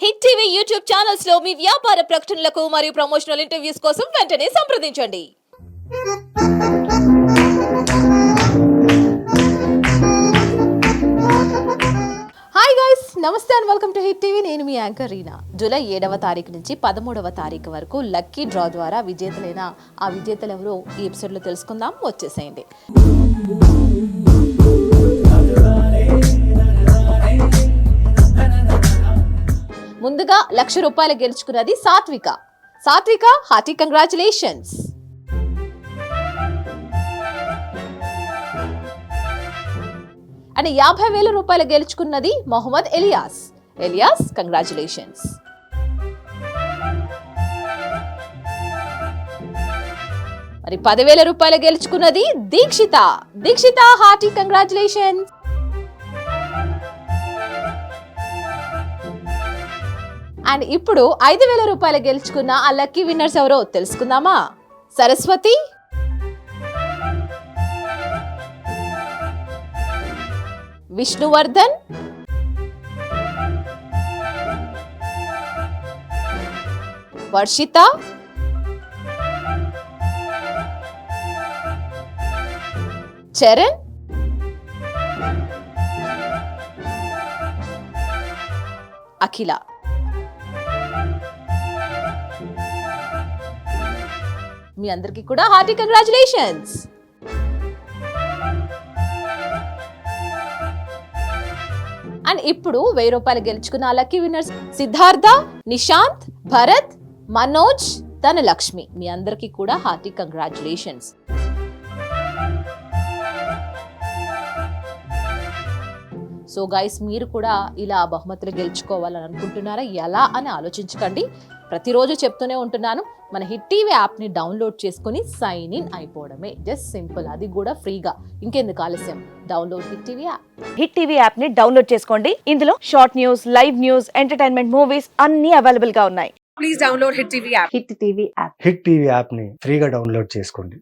Hit TV YouTube channels లో మీ వ్యాపార ప్రకటనలకు మరియు ప్రమోషనల్ ఇంటర్వ్యూస్ కోసం వెంటనే సంప్రదించండి. హాయ్ గైస్, నమస్తే and welcome to hit TV. నేను మీ యాంకర్ రీనా. జూలై 7వ తారీఖు నుంచి 13వ తారీఖు వరకు లక్కీ డ్రా ద్వారా విజేతలైన ఆ విజేతలు ఎవరో ఈ ఎపిసోడ్లో తెలుసుకుందాం. వచ్చేసేయండి. ముందుగా ₹1,00,000 గెలుచుకున్నది సాత్విక. Hearty congratulations. అండ్ ₹50,000 గెలుచుకున్నది మొహమ్మద్ ఎలియాస్ కంగ్రాచులేషన్స్. మరి ₹10,000 గెలుచుకున్నది దీక్షిత హార్టీ కంగ్రాచులేషన్స్. అండ్ ఇప్పుడు ₹5,000 గెలుచుకున్న ఆ లక్కీ విన్నర్స్ ఎవరో తెలుసుకుందామా. సరస్వతి, విష్ణువర్ధన్, వర్షిత, చరణ్, అఖిల. మీ అందరికీ కూడా హార్టీ కంగ్రాచులేషన్స్. అండ్ ఇప్పుడు ₹1,000 గెలుచుకున్న లక్కీ విన్నర్స్ సిద్ధార్థ, నిశాంత్, భరత్, మనోజ్, ధనలక్ష్మి. మీ అందరికీ కూడా హార్టీ కంగ్రాచులేషన్స్. సో గైస్, మీరు కూడా ఇలా బహుమతులు గెలుచుకోవాలని అనుకుంటున్నారా? ఎలా అని ఆలోచించకండి. ప్రతిరోజు చెప్తూనే ఉంటున్నాను, మన హిట్ టీవీ యాప్ని డౌన్లోడ్ చేసుకుని సైన్ ఇన్ అయిపోవడమే. జస్ట్ సింపుల్, అది కూడా ఫ్రీగా. ఇంకెందుకు ఆలస్యం, download hit TV app. Hit TV app ని డౌన్లోడ్ చేసుకోండి. ఇందులో short news, live news, entertainment movies అన్ని అవైలబుల్ గా ఉన్నాయి. Please download hit TV app. Hit TV app. Hit TV app ని ఫ్రీగా డౌన్లోడ్ చేసుకోండి.